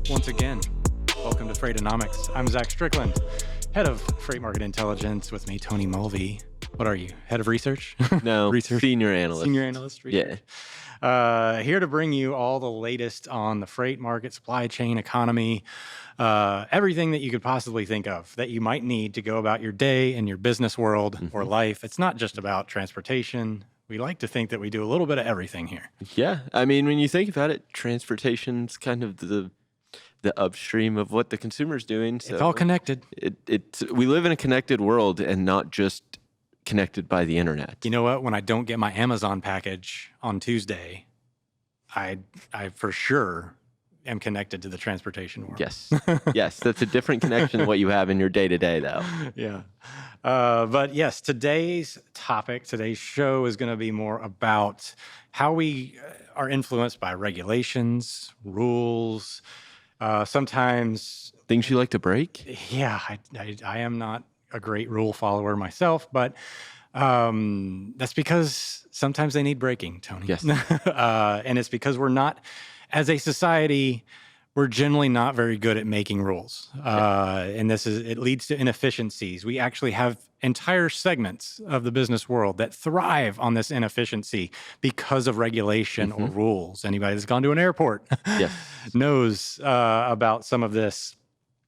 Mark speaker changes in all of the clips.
Speaker 1: once again. Welcome to Freightonomics. I'm Zach Strickland, head of Freight Market Intelligence. With me, Tony Mulvey. What are you, head of research?
Speaker 2: No,
Speaker 1: research?
Speaker 2: senior analyst.
Speaker 1: Senior analyst, research. Yeah. Here to bring you all the latest on the freight market, supply chain, economy, everything that you could possibly think of that you might need to go about your day in your business world or life. It's not just about transportation. We like to think that we do a little bit of everything here.
Speaker 2: Yeah, I mean, when you think about it, transportation's kind of the upstream of what the consumer's doing. So
Speaker 1: It's all connected.
Speaker 2: We live in a connected world and not just connected by the internet.
Speaker 1: You know what? When I don't get my Amazon package on Tuesday, I for sure am connected to the transportation world.
Speaker 2: Yes. Yes, that's a different connection than what you have in your day-to-day, though.
Speaker 1: Yeah. But yes, today's show is going to be more about how we are influenced by regulations, rules, sometimes
Speaker 2: Things you like to break?
Speaker 1: Yeah, I am not a great rule follower myself, but that's because sometimes they need breaking, Tony.
Speaker 2: Yes.
Speaker 1: And it's because we're not, as a society, we're generally not very good at making rules. And it leads to inefficiencies. We actually have entire segments of the business world that thrive on this inefficiency because of regulation or rules. Anybody that's gone to an airport knows about some of this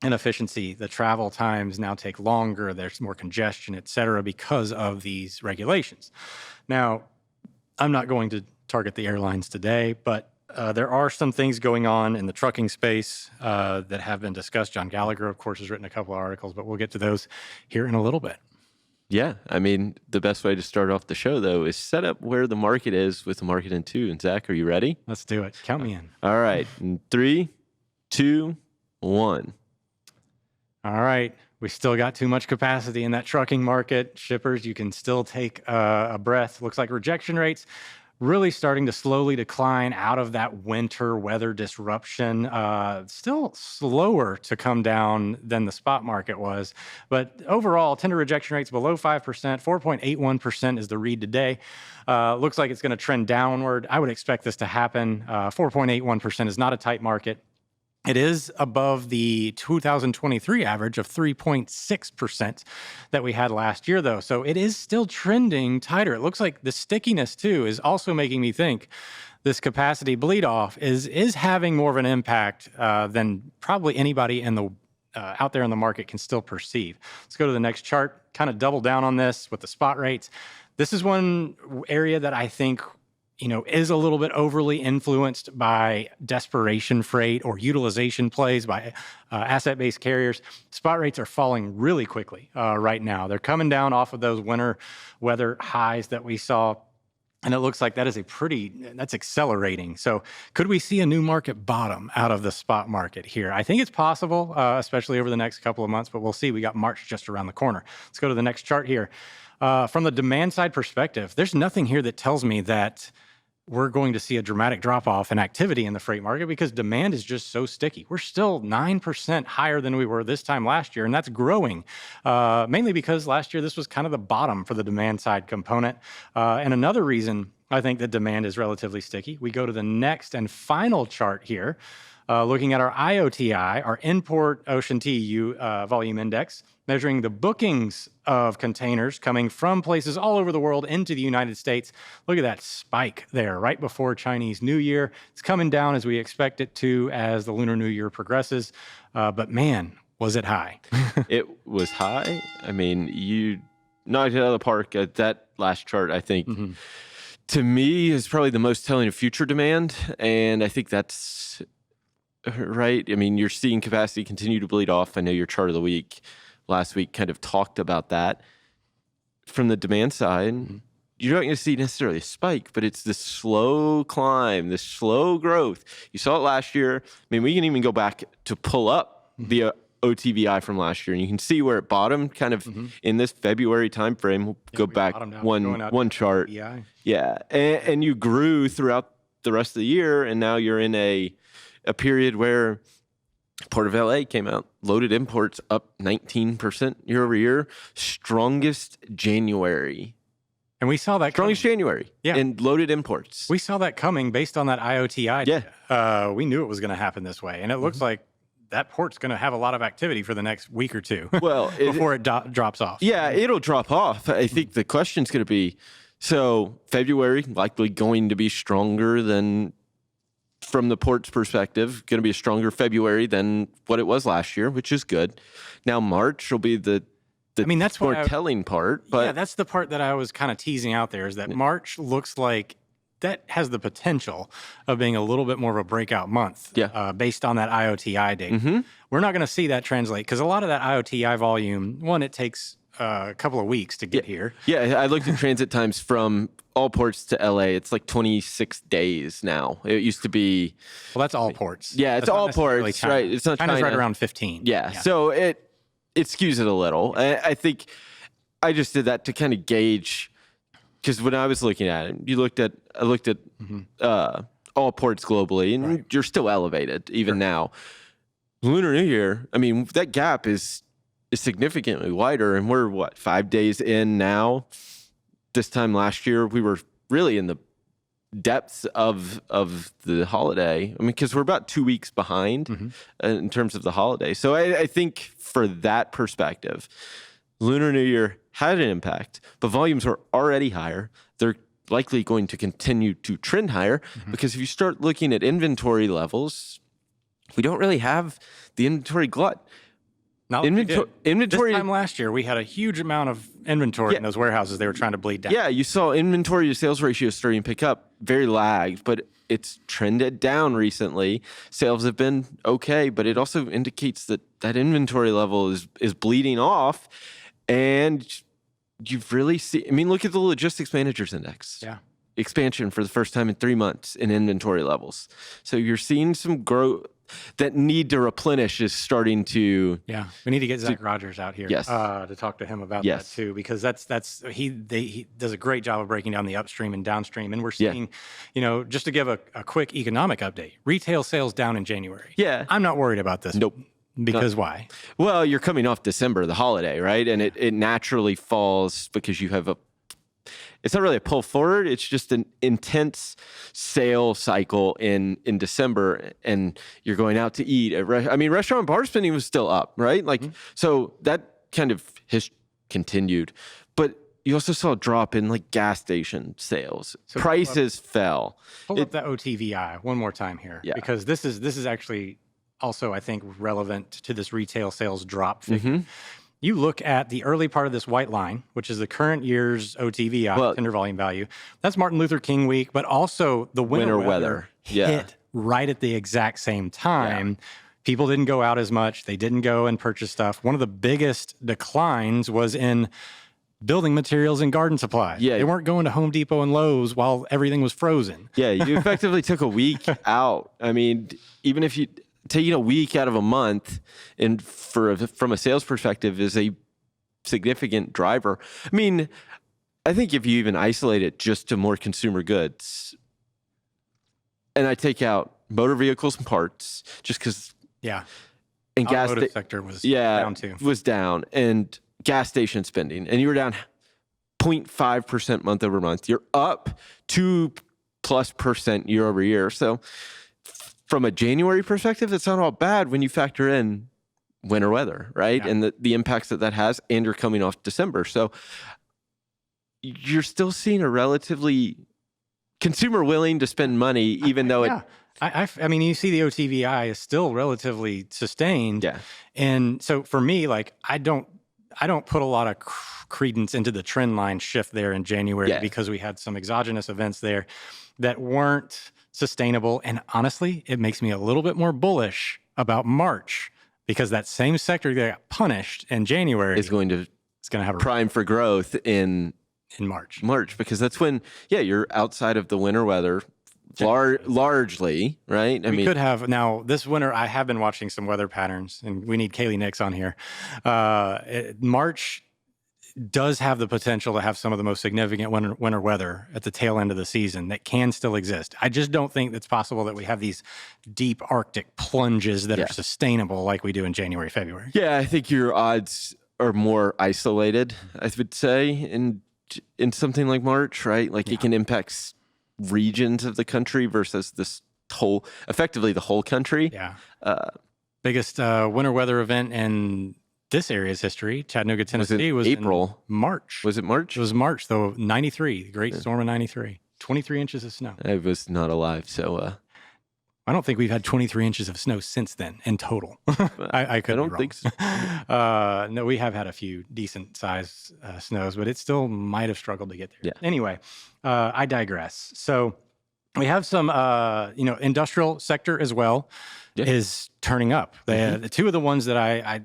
Speaker 1: inefficiency. The travel times now take longer. There's more congestion, et cetera, because of these regulations. Now, I'm not going to target the airlines today, but there are some things going on in the trucking space that have been discussed. John Gallagher, of course, has written a couple of articles, but we'll get to those here in a little bit.
Speaker 2: Yeah, I mean, the best way to start off the show, though, is set up where the market is with the market in two. And Zach, are you ready?
Speaker 1: Let's do it. Count me in.
Speaker 2: All right. In 3, 2, 1.
Speaker 1: All right. We still got too much capacity in that trucking market. Shippers, you can still take a breath. Looks like rejection rates really starting to slowly decline out of that winter weather disruption. Still slower to come down than the spot market was. But overall, tender rejection rates below 5%, 4.81% is the read today. Looks like it's going to trend downward. I would expect this to happen. 4.81% is not a tight market. It is above the 2023 average of 3.6% that we had last year, though. So it is still trending tighter. It looks like the stickiness, too, is also making me think this capacity bleed off is having more of an impact than probably anybody in the out there in the market can still perceive. Let's go to the next chart, kind of double down on this with the spot rates. This is one area that I think is a little bit overly influenced by desperation freight or utilization plays by asset-based carriers. Spot rates are falling really quickly right now. They're coming down off of those winter weather highs that we saw. And it looks like that is that's accelerating. So could we see a new market bottom out of the spot market here? I think it's possible, especially over the next couple of months, but we'll see. We got March just around the corner. Let's go to the next chart here. From the demand side perspective, there's nothing here that tells me that we're going to see a dramatic drop-off in activity in the freight market because demand is just so sticky. We're still 9% higher than we were this time last year, and that's growing, mainly because last year this was kind of the bottom for the demand side component. And another reason I think that demand is relatively sticky, we go to the next and final chart here, looking at our IOTI, our Import Ocean TEU Volume Index, measuring the bookings of containers coming from places all over the world into the United States. Look at that spike there right before Chinese New Year. It's coming down as we expect it to as the Lunar New Year progresses. But man, was it high.
Speaker 2: It was high. I mean, you knocked it out of the park at that last chart, I think. To me, is probably the most telling of future demand. And I think that's right. I mean, you're seeing capacity continue to bleed off. I know your chart of the week last week kind of talked about that. From the demand side, you're not going to see necessarily a spike, but it's this slow climb, this slow growth. You saw it last year. I mean, we can even go back to pull up the OTVI from last year, and you can see where it bottomed kind of in this February timeframe. We'll go back one chart. Yeah, and you grew throughout the rest of the year, and now you're in a period where Port of LA came out, loaded imports up 19% year over year, strongest January
Speaker 1: And we saw that
Speaker 2: Strongest January.
Speaker 1: Yeah.
Speaker 2: And loaded imports.
Speaker 1: We saw that coming based on that IOTI.
Speaker 2: Yeah.
Speaker 1: We knew it was going to happen this way. And it looks like that port's going to have a lot of activity for the next week or two
Speaker 2: Well,
Speaker 1: before it drops off.
Speaker 2: Yeah, it'll drop off. I think the question's going to be, so February likely going to be stronger than, from the port's perspective, going to be a stronger February than what it was last year, which is good. Now March will be the
Speaker 1: that's
Speaker 2: more telling part. But
Speaker 1: yeah, that's the part that I was kind of teasing out there, is that March looks like that has the potential of being a little bit more of a breakout month.
Speaker 2: Yeah.
Speaker 1: Based on that IOTI data. We're not going to see that translate because a lot of that IOTI volume, one, it takes a couple of weeks to get here.
Speaker 2: Yeah, I looked at transit times from all ports to LA. It's like 26 days now. It used to be...
Speaker 1: Well, that's all ports.
Speaker 2: Yeah, it's all ports,
Speaker 1: China.
Speaker 2: right? It's not
Speaker 1: China's
Speaker 2: China.
Speaker 1: right around 15.
Speaker 2: Yeah, so it skews it a little. I think I just did that to kind of gauge, because when I was looking at it, I looked at all ports globally, and you're still elevated even now. Lunar New Year, I mean, that gap is significantly wider, and we're 5 days in now. This time last year, we were really in the depths of the holiday. I mean, because we're about 2 weeks behind in terms of the holiday. So I think for that perspective, Lunar New Year had an impact, but volumes are already higher. They're likely going to continue to trend higher because if you start looking at inventory levels, we don't really have the inventory glut.
Speaker 1: Not like inventory. This time last year, we had a huge amount of inventory in those warehouses they were trying to bleed down.
Speaker 2: Yeah, you saw inventory to sales ratio starting to pick up, very lagged, but it's trended down recently. Sales have been okay, but it also indicates that inventory level is bleeding off. And you've really seen, I mean, look at the logistics managers index.
Speaker 1: Yeah.
Speaker 2: Expansion for the first time in 3 months in inventory levels. So you're seeing some growth. That need to replenish is starting to...
Speaker 1: Yeah, we need to get Zach Rogers out here to talk to him about that too, because he does a great job of breaking down the upstream and downstream. And we're seeing, just to give a quick economic update, retail sales down in January.
Speaker 2: Yeah.
Speaker 1: I'm not worried about this.
Speaker 2: Nope.
Speaker 1: Because why?
Speaker 2: Well, you're coming off December, the holiday, right? And it naturally falls because you have it's not really a pull forward. It's just an intense sale cycle in December, and you're going out to eat. Restaurant and bar spending was still up, right? So that kind of has continued. But you also saw a drop in gas station sales. So prices fell.
Speaker 1: Pull up that OTVI one more time here, because this is actually also, I think, relevant to this retail sales drop figure. You look at the early part of this white line, which is the current year's OTVI, tender volume value. That's Martin Luther King week, but also the winter weather hit right at the exact same time. Yeah. People didn't go out as much. They didn't go and purchase stuff. One of the biggest declines was in building materials and garden supplies. Yeah. They weren't going to Home Depot and Lowe's while everything was frozen.
Speaker 2: Yeah, you effectively took a week out. I mean, even if you... taking a week out of a month and from a sales perspective is a significant driver. I mean, I think if you even isolate it just to more consumer goods, and I take out motor vehicles and parts just because...
Speaker 1: Yeah.
Speaker 2: And
Speaker 1: automotive sector was down too.
Speaker 2: Was down. And gas station spending. And you were down 0.5% month over month. You're up 2+% year over year. So... from a January perspective, it's not all bad when you factor in winter weather, right? Yeah. And the impacts that has, and you're coming off December. So you're still seeing a relatively consumer willing to spend money, even though
Speaker 1: I mean, you see the OTVI is still relatively sustained.
Speaker 2: Yeah.
Speaker 1: And so for me, I don't put a lot of credence into the trend line shift there in January because we had some exogenous events there that weren't sustainable. And honestly, it makes me a little bit more bullish about March because that same sector that got punished in January
Speaker 2: is going to
Speaker 1: have a
Speaker 2: prime for growth in
Speaker 1: March.
Speaker 2: Because that's when, you're outside of the winter weather largely, right?
Speaker 1: We could have now this winter. I have been watching some weather patterns, and we need Kaylee Nix on here. March does have the potential to have some of the most significant winter weather at the tail end of the season that can still exist. I just don't think it's possible that we have these deep Arctic plunges that are sustainable like we do in January, February.
Speaker 2: Yeah, I think your odds are more isolated, I would say, in in something like March, right? Like it can impact regions of the country versus this effectively the whole country.
Speaker 1: Yeah. Biggest winter weather event in this area's history, Chattanooga, Tennessee, was
Speaker 2: April.
Speaker 1: in March.
Speaker 2: Was it March?
Speaker 1: It was March, though. 93, the Great Storm of 93. 23 inches of snow.
Speaker 2: I was not alive, so
Speaker 1: I don't think we've had 23 inches of snow since then in total. I don't
Speaker 2: think so.
Speaker 1: No, we have had a few decent sized snows, but it still might have struggled to get there.
Speaker 2: Yeah.
Speaker 1: Anyway, I digress. So we have some, industrial sector as well is turning up. The two of the ones that I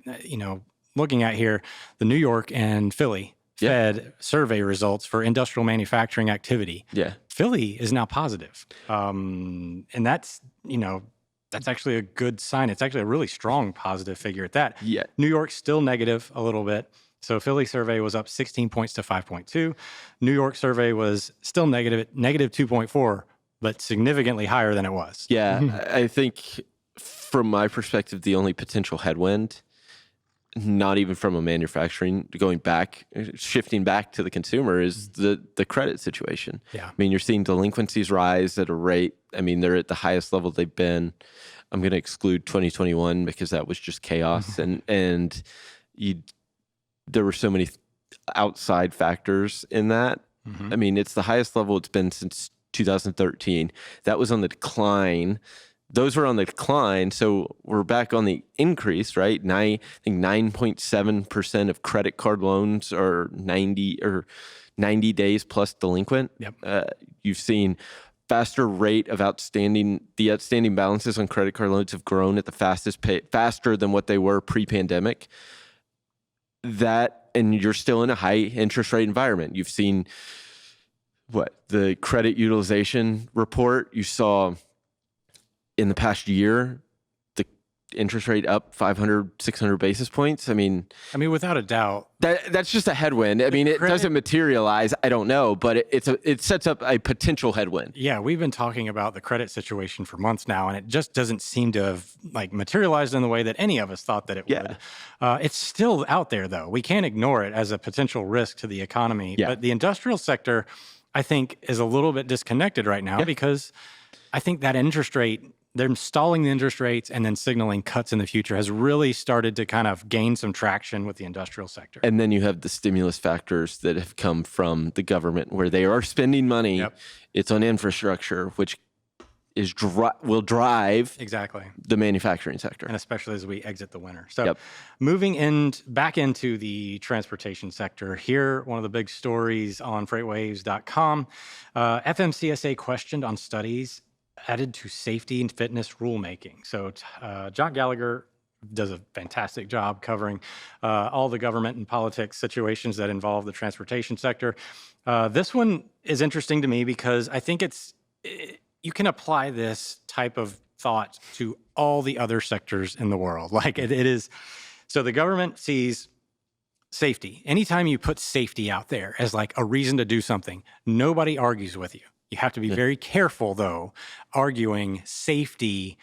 Speaker 1: looking at here, the New York and Philly Fed survey results for industrial manufacturing activity.
Speaker 2: Yeah.
Speaker 1: Philly is now positive. And that's actually a good sign. It's actually a really strong positive figure at that.
Speaker 2: Yeah.
Speaker 1: New York's still negative a little bit. So Philly survey was up 16 points to 5.2. New York survey was still negative at negative 2.4, but significantly higher than it was.
Speaker 2: Yeah. I think from my perspective, the only potential headwind, not even from a manufacturing shifting back to the consumer, is the credit situation.
Speaker 1: Yeah.
Speaker 2: I mean, you're seeing delinquencies rise at a rate. I mean, they're at the highest level they've been. I'm going to exclude 2021 because that was just chaos. And there were so many outside factors in that. I mean, it's the highest level it's been since 2013. That was on the decline. Those were on the decline, so we're back on the increase, right? I think 9.7% of credit card loans are 90 days plus delinquent.
Speaker 1: Yep.
Speaker 2: You've seen faster rate of outstanding balances on credit card loans have grown at the faster than what they were pre-pandemic. And you're still in a high interest rate environment. You've seen the credit utilization report, you saw in the past year, the interest rate up 500, 600 basis points. I mean,
Speaker 1: without a doubt,
Speaker 2: that's just a headwind. I mean, it doesn't materialize. I don't know, but it sets up a potential headwind.
Speaker 1: Yeah, we've been talking about the credit situation for months now, and it just doesn't seem to have materialized in the way that any of us thought that it would. It's still out there, though. We can't ignore it as a potential risk to the economy.
Speaker 2: Yeah.
Speaker 1: But the industrial sector, I think, is a little bit disconnected right now because I think that interest rate, they're installing the interest rates and then signaling cuts in the future, has really started to kind of gain some traction with the industrial sector.
Speaker 2: And then you have the stimulus factors that have come from the government where they are spending money.
Speaker 1: Yep.
Speaker 2: It's on infrastructure, which will drive
Speaker 1: exactly
Speaker 2: the manufacturing sector.
Speaker 1: And especially as we exit the winter. So moving back into the transportation sector, here, one of the big stories on FreightWaves.com, FMCSA questioned on studies added to safety and fitness rulemaking. So John Gallagher does a fantastic job covering all the government and politics situations that involve the transportation sector. This one is interesting to me because I think you can apply this type of thought to all the other sectors in the world. It is. So the government sees safety. Anytime you put safety out there as a reason to do something, nobody argues with you. You have to be very careful, though, arguing safety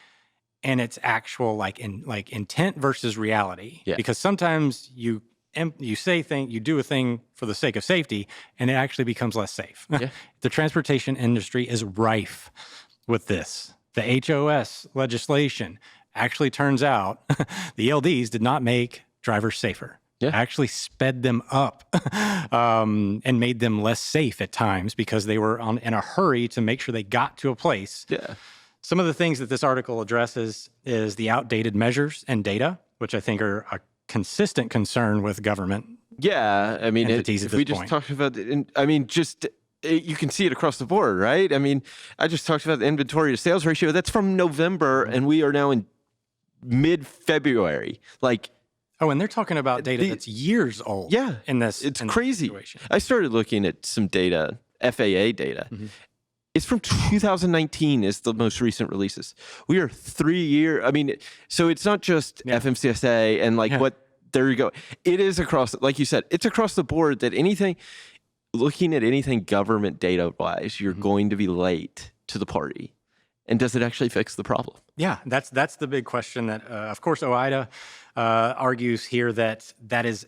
Speaker 1: and its actual intent versus reality. Yeah. Because sometimes you do a thing for the sake of safety, and it actually becomes less safe. Yeah. The transportation industry is rife with this. The HOS legislation actually turns out the LDs did not make drivers safer. Yeah. Actually sped them up and made them less safe at times because they were in a hurry to make sure they got to a place. Yeah. Some of the things that this article addresses is the outdated measures and data, which I think are a consistent concern with government.
Speaker 2: Yeah, I mean,
Speaker 1: if we just
Speaker 2: talked about it, you can see it across the board, right? I mean, I just talked about the inventory to sales ratio. That's from November, and we are now in mid-February.
Speaker 1: And they're talking about data that's years old.
Speaker 2: Yeah, it's crazy.
Speaker 1: Situation.
Speaker 2: I started looking at some data, FAA data. Mm-hmm. It's from 2019 is the most recent releases. We are 3 years. I mean, so it's not just FMCSA and there you go. It is across, like you said, it's across the board that looking at anything government data wise, you're going to be late to the party. And does it actually fix the problem?
Speaker 1: Yeah, that's the big question that, of course, OIDA argues here that is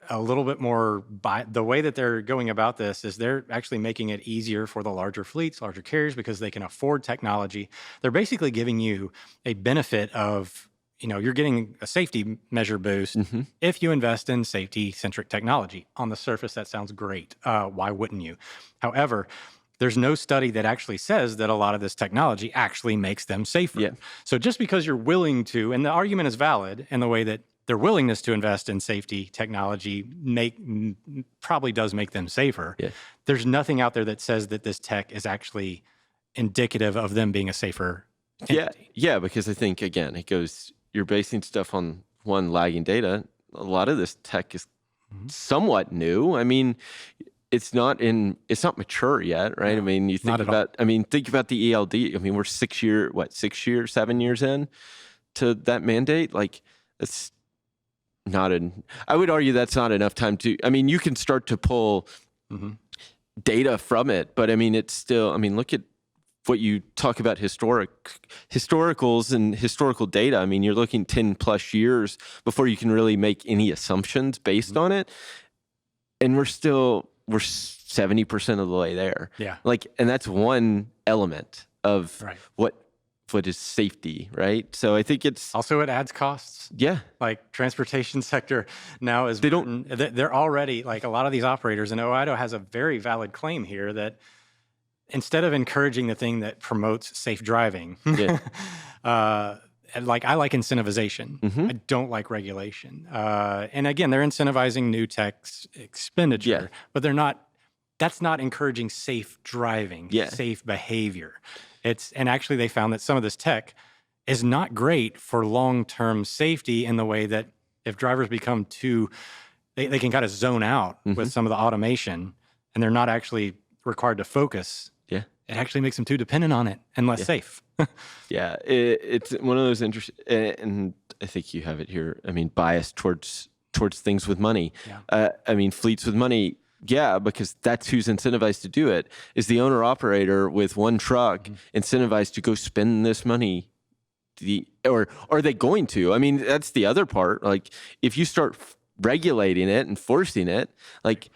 Speaker 1: a little bit more the way that they're going about this is they're actually making it easier for the larger fleets, larger carriers, because they can afford technology. They're basically giving you a benefit of, you're getting a safety measure boost if you invest in safety-centric technology. On the surface, that sounds great. Why wouldn't you? However, there's no study that actually says that a lot of this technology actually makes them safer.
Speaker 2: Yeah.
Speaker 1: So just because you're willing to, and the argument is valid in the way that their willingness to invest in safety technology probably does make them safer.
Speaker 2: Yeah.
Speaker 1: There's nothing out there that says that this tech is actually indicative of them being a safer entity.
Speaker 2: Yeah, because I think, again, you're basing stuff on one, lagging data. A lot of this tech is somewhat new. I mean, it's not mature yet, right?
Speaker 1: No,
Speaker 2: I mean, think about the ELD. I mean, we're 7 years in to that mandate. Like, it's not I would argue that's not enough time I mean, you can start to pull data from it, but I mean, it's still, I mean, look at what you talk about historicals and historical data. I mean, you're looking 10 plus years before you can really make any assumptions based on it. And we're 70% of the way there.
Speaker 1: Yeah.
Speaker 2: Like, and that's one element of what is safety, right? So I think it's
Speaker 1: also, it adds costs.
Speaker 2: Yeah.
Speaker 1: Like, transportation sector now is, they're already, like, a lot of these operators, and OIDO has a very valid claim here that instead of encouraging the thing that promotes safe driving, I like incentivization. I don't like regulation. And again, they're incentivizing new tech expenditure, but that's not encouraging safe driving, safe behavior. And actually they found that some of this tech is not great for long-term safety in the way that if drivers become they can kind of zone out with some of the automation and they're not actually required to focus. Yeah. It actually makes them too dependent on it and less safe.
Speaker 2: It's one of those interesting, and I think you have it here. I mean, bias towards things with money. I mean, fleets with money. Yeah, because that's who's incentivized to do it. Is the owner operator with one truck incentivized to go spend this money? Or are they going to? I mean, that's the other part. Like, if you start regulating it and forcing it, like,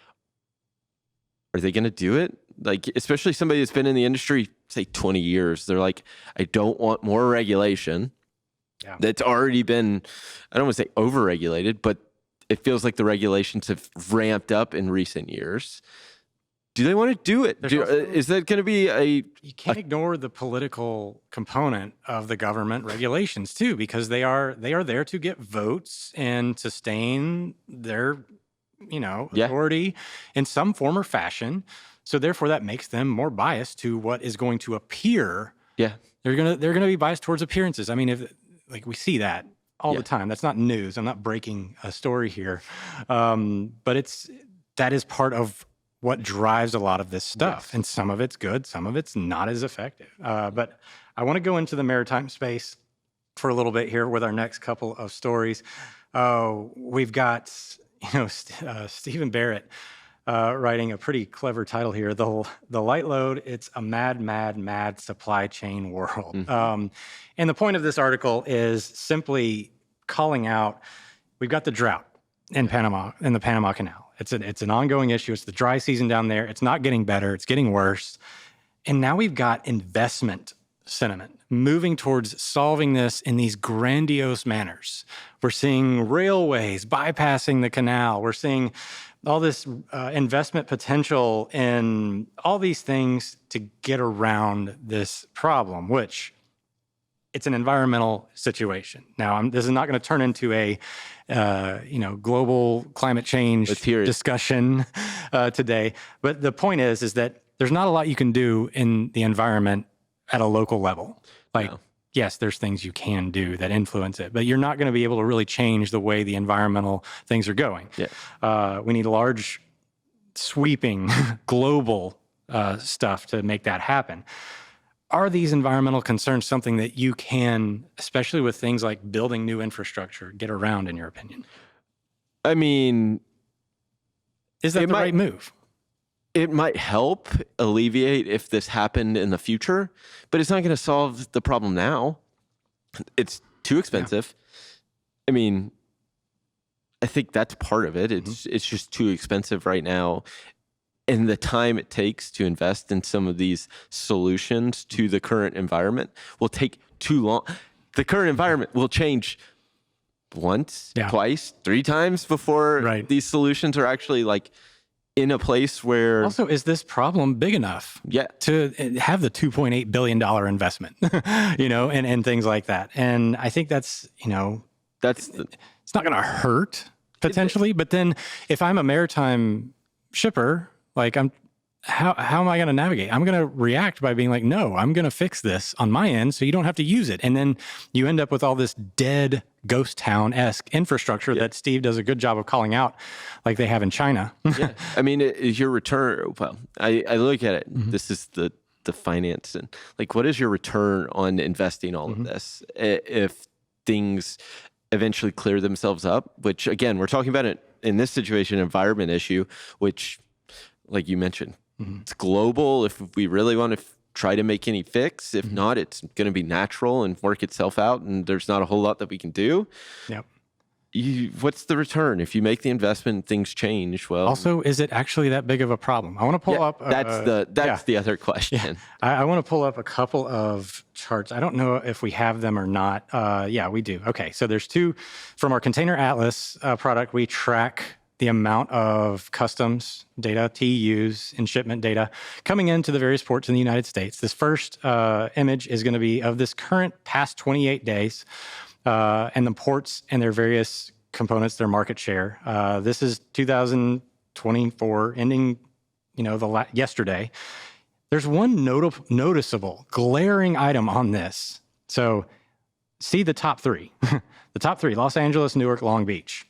Speaker 2: are they going to do it? Like, especially somebody that's been in the industry, say 20 years, they're like, I don't want more regulation. That's already been, I don't want to say overregulated, but it feels like the regulations have ramped up in recent years. Do they want to do it? Is that going to be
Speaker 1: You can't ignore the political component of the government regulations too, because they are there to get votes and sustain their, authority in some form or fashion. So therefore, that makes them more biased to what is going to appear. Yeah, they're gonna be biased towards appearances. I mean, we see that all the time. That's not news. I'm not breaking a story here, but that is part of what drives a lot of this stuff. And some of it's good, some of it's not as effective. But I want to go into the maritime space for a little bit here with our next couple of stories. We've got Stephen Barrett writing a pretty clever title here. The light load, it's a mad supply chain world. And the point of this article is simply calling out, we've got the drought in Panama, in the Panama Canal. It's an ongoing issue. It's the dry season down there. It's not getting better. It's getting worse. And now we've got investment sentiment moving towards solving this in these grandiose manners. We're seeing railways bypassing the canal. We're seeing all this investment potential in all these things to get around this problem, which it's an environmental situation. Now, this is not going to turn into a global climate change discussion today. But the point is that there's not a lot you can do in the environment at a local level. Yes, there's things you can do that influence it, but you're not going to be able to really change the way the environmental things are going. We need large, sweeping, global stuff to make that happen. Are these environmental concerns something that you can, especially with things like building new infrastructure, get around, in your opinion?
Speaker 2: I mean,
Speaker 1: is that the right move?
Speaker 2: It might help alleviate if this happened in the future, but it's not going to solve the problem now. It's too expensive. I mean, I think that's part of it. It's just too expensive right now. And the time it takes to invest in some of these solutions to the current environment will take too long. The current environment will change once, twice, 3 times before these solutions are actually like in a place where...
Speaker 1: Also, is this problem big enough to have the $2.8 billion investment, and things like that? And I think that's, it's not going to hurt potentially, but then if I'm a maritime shipper, like how am I going to navigate? I'm going to react by being like, no, I'm going to fix this on my end so you don't have to use it. And then you end up with all this dead ghost town-esque infrastructure that Steve does a good job of calling out, like they have in China.
Speaker 2: I mean, is your return, well, I look at it, this is the finance, and like, what is your return on investing all of this? If things eventually clear themselves up, which again, we're talking about it in this situation, environment issue, which like you mentioned, it's global. If we really want to try to make any fix, if not, it's going to be natural and work itself out. And there's not a whole lot that we can do.
Speaker 1: Yep.
Speaker 2: What's the return? If you make the investment, things change. Well,
Speaker 1: also, is it actually that big of a problem? I want to pull up.
Speaker 2: That's the other question.
Speaker 1: Yeah. I want to pull up a couple of charts. I don't know if we have them or not. Yeah, we do. Okay. So there's 2 from our Container Atlas product. We track the amount of customs data, TEUs, and shipment data coming into the various ports in the United States. This first image is going to be of this current past 28 days and the ports and their various components, their market share. This is 2024 ending, yesterday. There's one noticeable, glaring item on this. So see the top 3. The top 3, Los Angeles, Newark, Long Beach.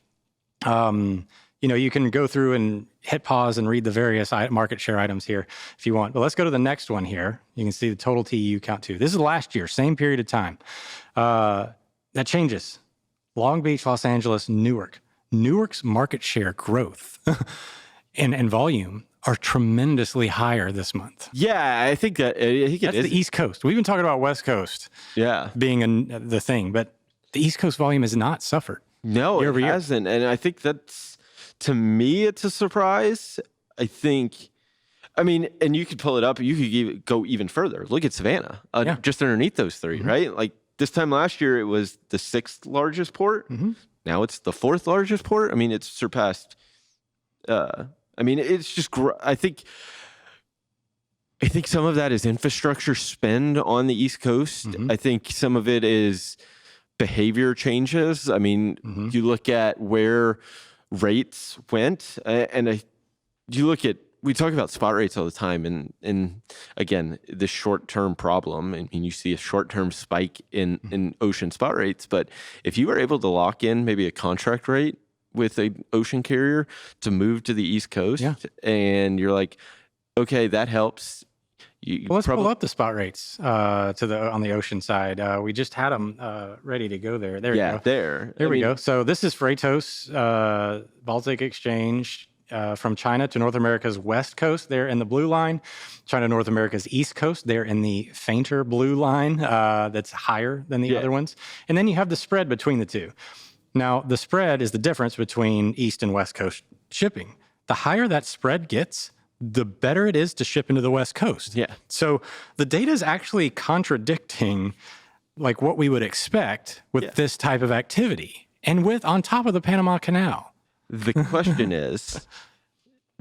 Speaker 1: You can go through and hit pause and read the various market share items here if you want. But let's go to the next one here. You can see the total TEU count too. This is last year, same period of time. That changes. Long Beach, Los Angeles, Newark. Newark's market share growth and volume are tremendously higher this month.
Speaker 2: Yeah, I think that's
Speaker 1: the East Coast. We've been talking about West Coast being the thing, but the East Coast volume has not suffered.
Speaker 2: No, it hasn't. And I think that's, to me, it's a surprise. And you could pull it up. You could go even further. Look at Savannah, just underneath those 3, right? Like this time last year, it was the 6th largest port. Now it's the 4th largest port. I mean, it's surpassed. It's just, I think some of that is infrastructure spend on the East Coast. I think some of it is behavior changes. I mean, you look at where rates went, we talk about spot rates all the time, and again, the short-term problem. I mean, you see a short-term spike in ocean spot rates, but if you were able to lock in maybe a contract rate with an ocean carrier to move to the East Coast, and you're like, okay, that helps.
Speaker 1: Let's pull up the spot rates on the ocean side. We just had them ready to go there. There we go. There we go. So this is Freightos, Baltic Exchange from China to North America's west coast. There in the blue line. China, North America's east coast. There in the fainter blue line that's higher than the other ones. And then you have the spread between the two. Now, the spread is the difference between east and west coast shipping. The higher that spread gets, the better it is to ship into the West Coast. Yeah. So the data is actually contradicting like what we would expect with this type of activity and on top of the Panama Canal.
Speaker 2: The question is,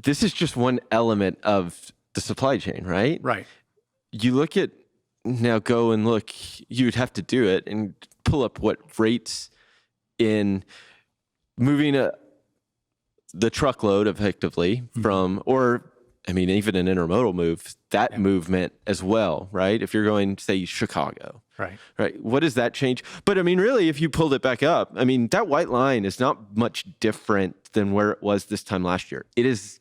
Speaker 2: this is just one element of the supply chain, right?
Speaker 1: Right.
Speaker 2: You would have to do it and pull up what rates in moving the truckload effectively from, even an intermodal move, that movement as well, right? If you're going, say, Chicago, right? What does that change? But really, if you pulled it back up, that white line is not much different than where it was this time last year. It is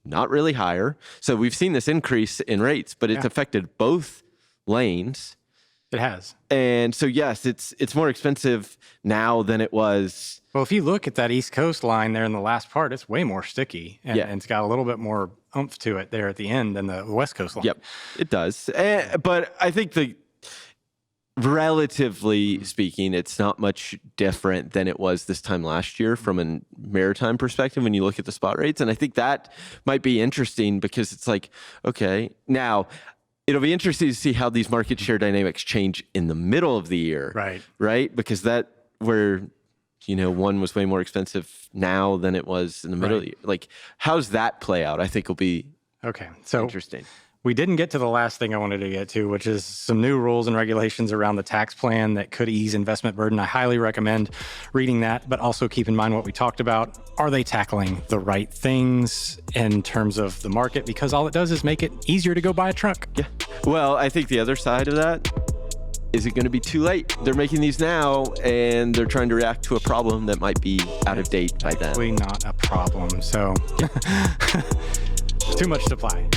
Speaker 2: not really higher. So we've seen this increase in rates, but it's affected both lanes.
Speaker 1: It has.
Speaker 2: And so, yes, it's more expensive now than it was.
Speaker 1: Well, if you look at that East Coast line there in the last part, it's way more sticky. And it's got a little bit more oomph to it there at the end than the West Coast line.
Speaker 2: Yep, it does. But I think relatively speaking, it's not much different than it was this time last year from a maritime perspective when you look at the spot rates. And I think that might be interesting because it's like, okay, now it'll be interesting to see how these market share dynamics change in the middle of the year. Right? Because that where, one was way more expensive now than it was in the middle of the year. Like, how's that play out? I think will be interesting.
Speaker 1: We didn't get to the last thing I wanted to get to, which is some new rules and regulations around the tax plan that could ease investment burden. I highly recommend reading that, but also keep in mind what we talked about. Are they tackling the right things in terms of the market? Because all it does is make it easier to go buy a truck.
Speaker 2: Yeah. Well, I think the other side of that, is it going to be too late? They're making these now, and they're trying to react to a problem that might be out of date by then.
Speaker 1: Actually not a problem. So too much supply.